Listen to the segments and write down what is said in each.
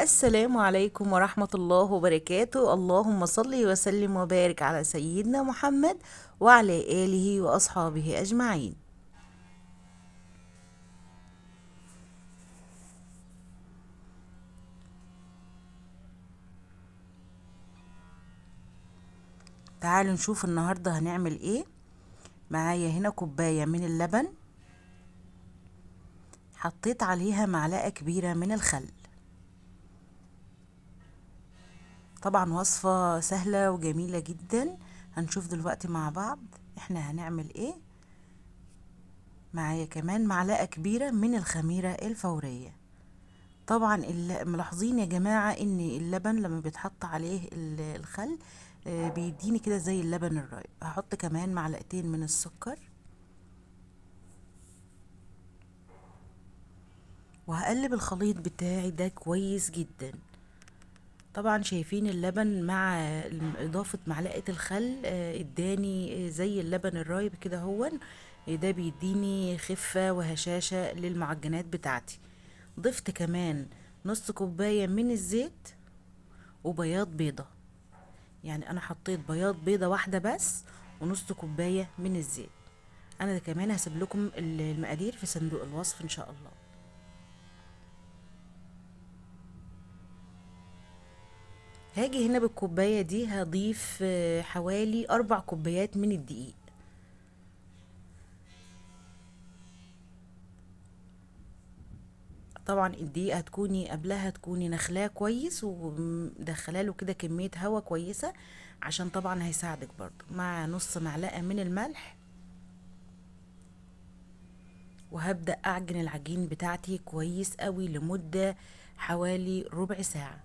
السلام عليكم ورحمة الله وبركاته. اللهم صل وسلم وبارك على سيدنا محمد وعلى آله وأصحابه أجمعين. تعالوا نشوف النهاردة هنعمل ايه. معايا هنا كوباية من اللبن، حطيت عليها معلقة كبيرة من الخل. طبعا وصفة سهلة وجميلة جدا. هنشوف دلوقتي مع بعض احنا هنعمل ايه. معايا كمان معلقة كبيرة من الخميرة الفورية. طبعا ملاحظين يا جماعة ان اللبن لما بيتحط عليه الخل بيديني كده زي اللبن الرايب. هحط كمان معلقتين من السكر، وهقلب الخليط بتاعي ده كويس جدا. طبعا شايفين اللبن مع اضافة معلقة الخل اداني زي اللبن الرايب كده. هو ده بيديني خفة وهشاشة للمعجنات بتاعتي. ضفت كمان نص كوباية من الزيت وبياض بيضة. يعني انا حطيت بياض بيضة واحدة بس ونص كوباية من الزيت. انا كمان هسيب لكم المقادير في صندوق الوصف ان شاء الله. هاجي هنا بالكوباية دي هضيف حوالي 4 كوبايات من الدقيق. طبعا الدقيق هتكوني قبلها تكوني نخلاه كويس ومدخلاله كده كمية هوا كويسة، عشان طبعا هيساعدك برضو. مع نص معلقة من الملح، وهبدأ أعجن العجين بتاعتي كويس قوي لمدة حوالي ربع ساعة.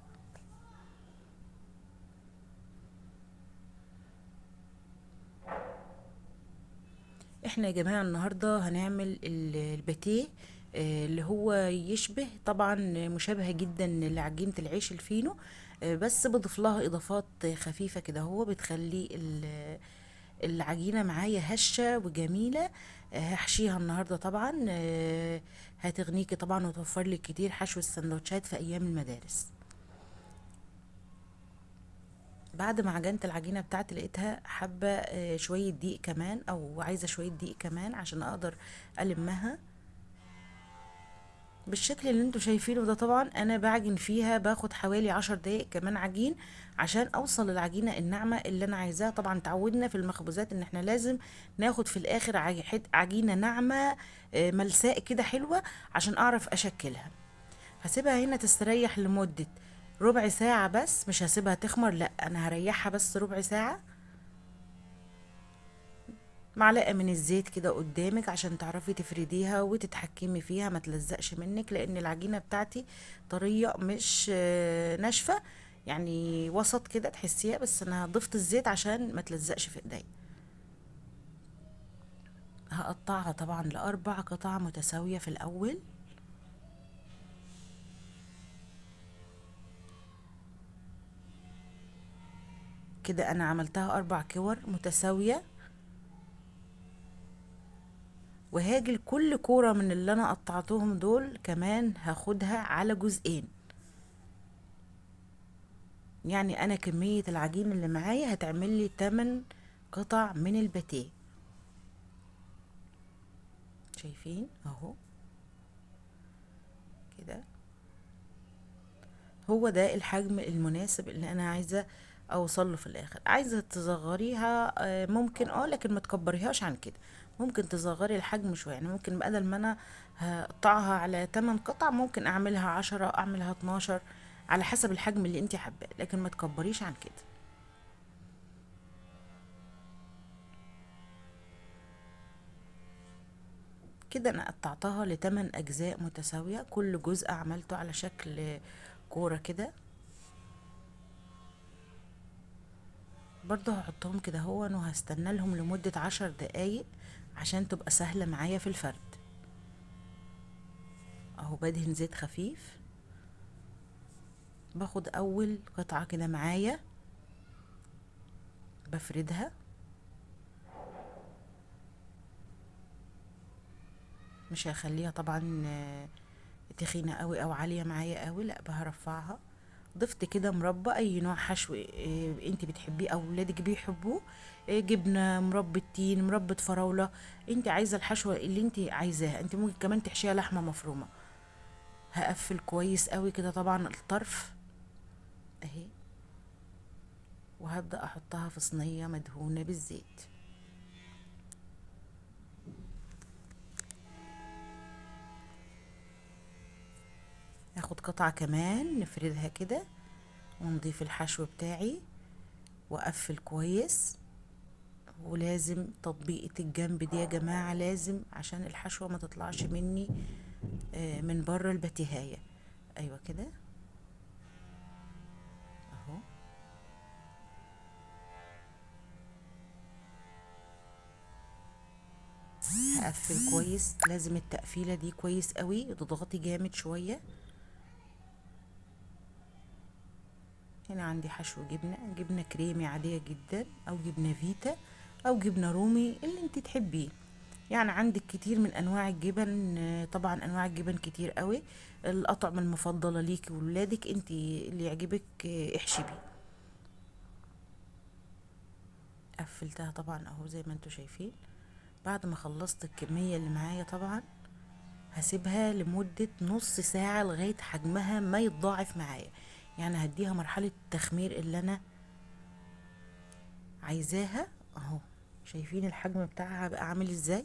احنا يا جماعة النهاردة هنعمل الباتيه، اللي هو يشبه طبعا مشابهة جدا لعجينة العيش الفينو. بس بضيف لها اضافات خفيفة كده، هو بتخلي العجينة معايا هشة وجميلة. هحشيها النهاردة طبعا. هتغنيكي طبعا وتوفر لك كتير حشو السندوتشات في ايام المدارس. بعد ما عجنت العجينة بتاعتي لقيتها حابة شوية دقيق كمان، او عايزة شوية دقيق كمان عشان اقدر المها بالشكل اللي انتوا شايفينه ده. طبعا انا بعجن فيها باخد حوالي 10 دقايق كمان عجين عشان اوصل للعجينة الناعمة اللي انا عايزاها. طبعا تعودنا في المخبوزات ان احنا لازم ناخد في الاخر عجينة ناعمة ملساء كده حلوة عشان اعرف اشكلها. هسيبها هنا تستريح لمدة ربع ساعة بس، مش هسيبها تخمر، لا انا هريحها بس ربع ساعة. معلقة من الزيت كده قدامك عشان تعرفي تفرديها وتتحكمي فيها ما تلزقش منك، لان العجينة بتاعتي طرية مش ناشفة، يعني وسط كده تحسيها. بس انا ضفت الزيت عشان ما تلزقش في ايدي. هقطعها طبعا ل4 قطع متساوية في الاول. كده انا عملتها 4 كور متساوية. وهاجي لكل كورة من اللي انا قطعتهم دول كمان هاخدها على جزئين. يعني انا كمية العجين اللي معايا هتعمل لي 8 قطع من الباتيه. شايفين اهو كده. هو ده الحجم المناسب اللي انا عايزة اوصل له في الاخر. عايزة تصغريها ممكن لكن ما تكبريهاش عن كده. ممكن تصغري الحجم شوية، يعني ممكن بدل ما انا هقطعها على 8 قطع ممكن اعملها 10، اعملها 12، على حسب الحجم اللي انت حباه، لكن ما تكبريش عن كده. كده انا قطعتها ل8 اجزاء متساوية، كل جزء عملته على شكل كورة كده. برضه هحطهم كده هو وهستنى لهم لمدة 10 دقايق عشان تبقى سهلة معايا في الفرد. اهو بدهن زيت خفيف. باخد اول قطعة كده معايا بفردها. مش هخليها طبعا تخينة قوي او عالية معايا قوي، لا بهرفعها. ضفت كده مربى، اي نوع حشو انت بتحبيه او ولادك بيحبوه. جبنه، مربى تين، مربى فراوله. انت عايزه الحشوه اللي انت عايزاها. انت ممكن كمان تحشيها لحمه مفرومه. هقفل كويس قوي كده طبعا الطرف اهي، وهبدا احطها في صينيه مدهونه بالزيت. هاخد قطعه كمان نفردها كده، ونضيف الحشو بتاعي، واقفل كويس. ولازم تطبيقة الجنب دي يا جماعة لازم، عشان الحشوة ما تطلعش مني من بره البتيهاية. ايوه كده اهو. هقفل كويس، لازم التقفيلة دي كويس قوي، تضغطي جامد شوية. هنا عندي حشو جبنة، جبنة كريمي عادية جدا، او جبنة فيتا، او جبنة رومي اللي انت تحبيه. يعني عندك كتير من انواع الجبن، طبعا انواع الجبن كتير قوي. الاطعمة المفضلة ليكي وولادك انت اللي يعجبك احشي بيه. قفلتها طبعا اهو زي ما انتوا شايفين. بعد ما خلصت الكمية اللي معايا طبعا هسيبها لمدة نص ساعة لغاية حجمها ما يتضاعف معايا. يعني هديها مرحلة التخمير اللي انا عايزاها اهو. شايفين الحجم بتاعها بقى عامل ازاي.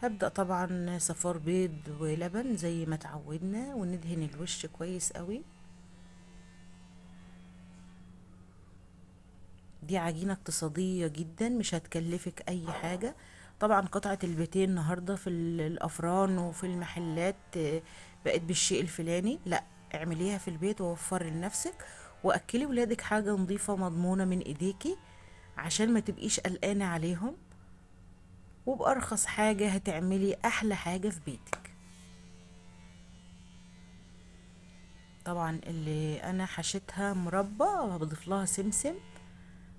هبدأ طبعا صفار بيض ولبن زي ما تعودنا، وندهن الوش كويس قوي. دي عجينة اقتصادية جدا، مش هتكلفك اي حاجة. طبعا قطعة الباتيه النهاردة في الافران وفي المحلات بقت بالشيء الفلاني. لا، اعمليها في البيت ووفري لنفسك، واكلي ولادك حاجة نظيفة مضمونة من ايديكي، عشان ما تبقيش قلقانة عليهم. وبأرخص حاجة هتعملي احلى حاجة في بيتك. طبعا اللي انا حشيتها مربى، بضيف لها سمسم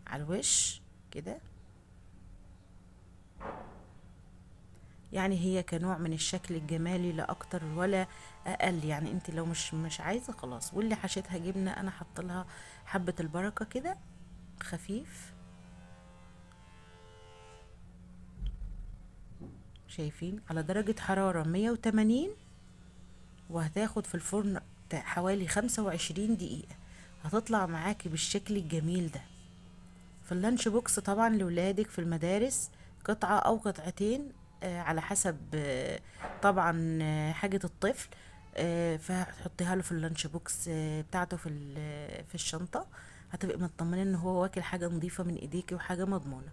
على الوش كده. يعني هي كنوع من الشكل الجمالي لا اكتر ولا اقل. يعني انت لو مش عايزه خلاص. واللي حشيتها جبنه انا حط لها حبه البركه كده خفيف. شايفين على درجه حراره 180، وهتاخد في الفرن حوالي 25 دقيقه. هتطلع معاكي بالشكل الجميل ده. في اللانش بوكس طبعا لولادك في المدارس، قطعة او قطعتين على حسب طبعا حاجة الطفل. فهتحطيها له في اللانش بوكس بتاعته في الشنطة. هتبقى مطمنة ان هو واكل حاجة نظيفة من ايديكي وحاجة مضمونة.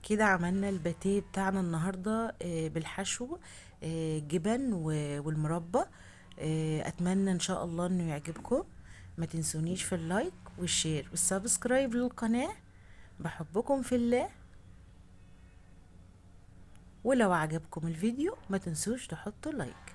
كده عملنا الباتيه بتاعنا النهاردة بالحشو جبن والمربى. اتمنى ان شاء الله انه يعجبكم. ما تنسونيش في اللايك والشير والسبسكرايب للقناة. بحبكم في الله. ولو عجبكم الفيديو ما تنسوش تحطوا لايك.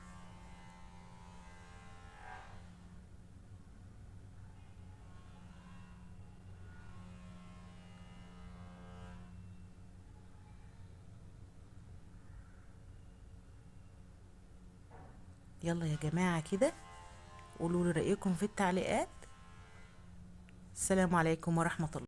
يلا يا جماعة كده، قولوا لي رأيكم في التعليقات. السلام عليكم ورحمة الله.